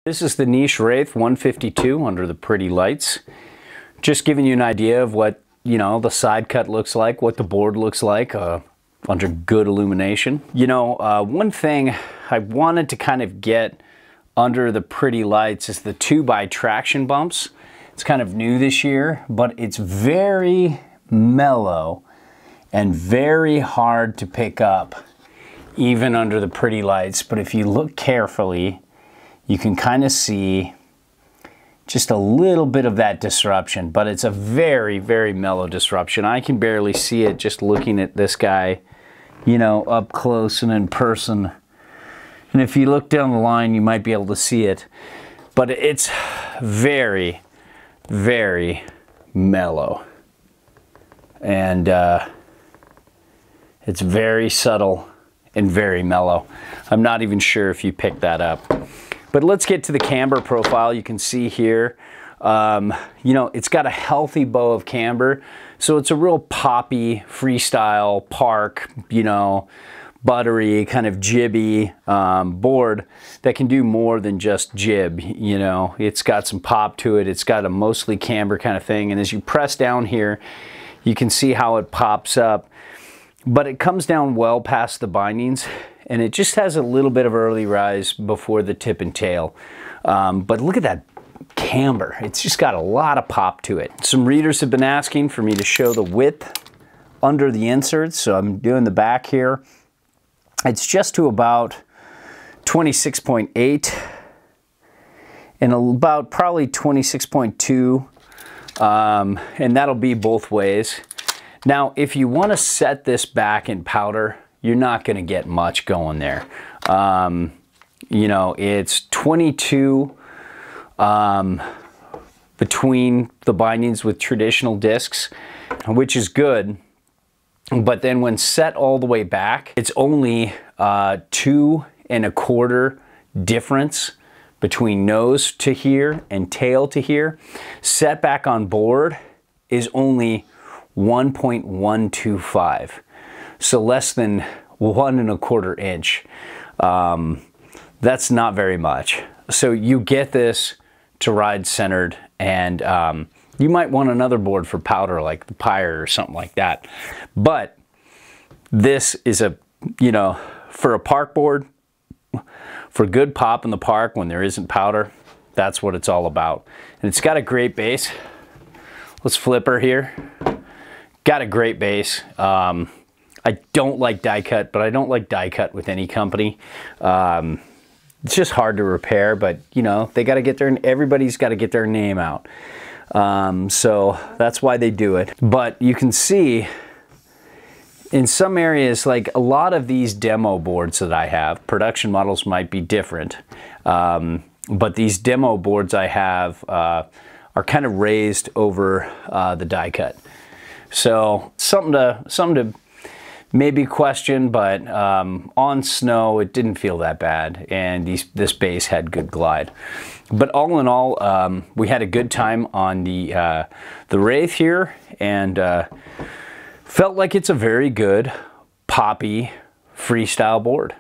This is the niche Wraith 152 under the pretty lights. Just giving you an idea of what, the side cut looks like, what the board looks like under good illumination. One thing I wanted to kind of get under the pretty lights is the 2x traction bumps. It's kind of new this year, but it's very mellow and very hard to pick up even under the pretty lights. But if you look carefully, you can kind of see just a little bit of that disruption, but it's a very, very mellow disruption. I can barely see it just looking at this guy, up close and in person. And if you look down the line, you might be able to see it. But it's very, very mellow. And it's very subtle and very mellow. I'm not even sure if you picked that up. But let's get to the camber profile. You can see here, it's got a healthy bow of camber. So it's a real poppy, freestyle, park, buttery, kind of jibby board that can do more than just jib. It's got some pop to it. It's got a mostly camber kind of thing. And as you press down here, you can see how it pops up. But it comes down well past the bindings. And it just has a little bit of early rise before the tip and tail. But look at that camber. It's just got a lot of pop to it. Some readers have been asking for me to show the width under the inserts. So I'm doing the back here. It's just to about 26.8 and about probably 26.2. And that'll be both ways. Now, if you want to set this back in powder, you're not going to get much going there. It's 22 between the bindings with traditional discs, which is good. But then when set all the way back, it's only 2 1/4 difference between nose to here and tail to here. Set back on board is only 1.125. So less than 1 1/4 inch. That's not very much. So you get this to ride centered, and you might want another board for powder like the Pyre or something like that. But this is for a park board, for good pop in the park when there isn't powder, that's what it's all about. And it's got a great base. Let's flip her here. Got a great base. I don't like die cut, but I don't like die cut with any company. It's just hard to repair, but they got to get everybody's got to get their name out. So that's why they do it. But you can see in some areas, like a lot of these demo boards that I have, production models might be different. But these demo boards I have are kind of raised over the die cut. So something to maybe question, but on snow it didn't feel that bad, and this base had good glide. But all in all, we had a good time on the Wraith here, and felt like it's a very good poppy freestyle board.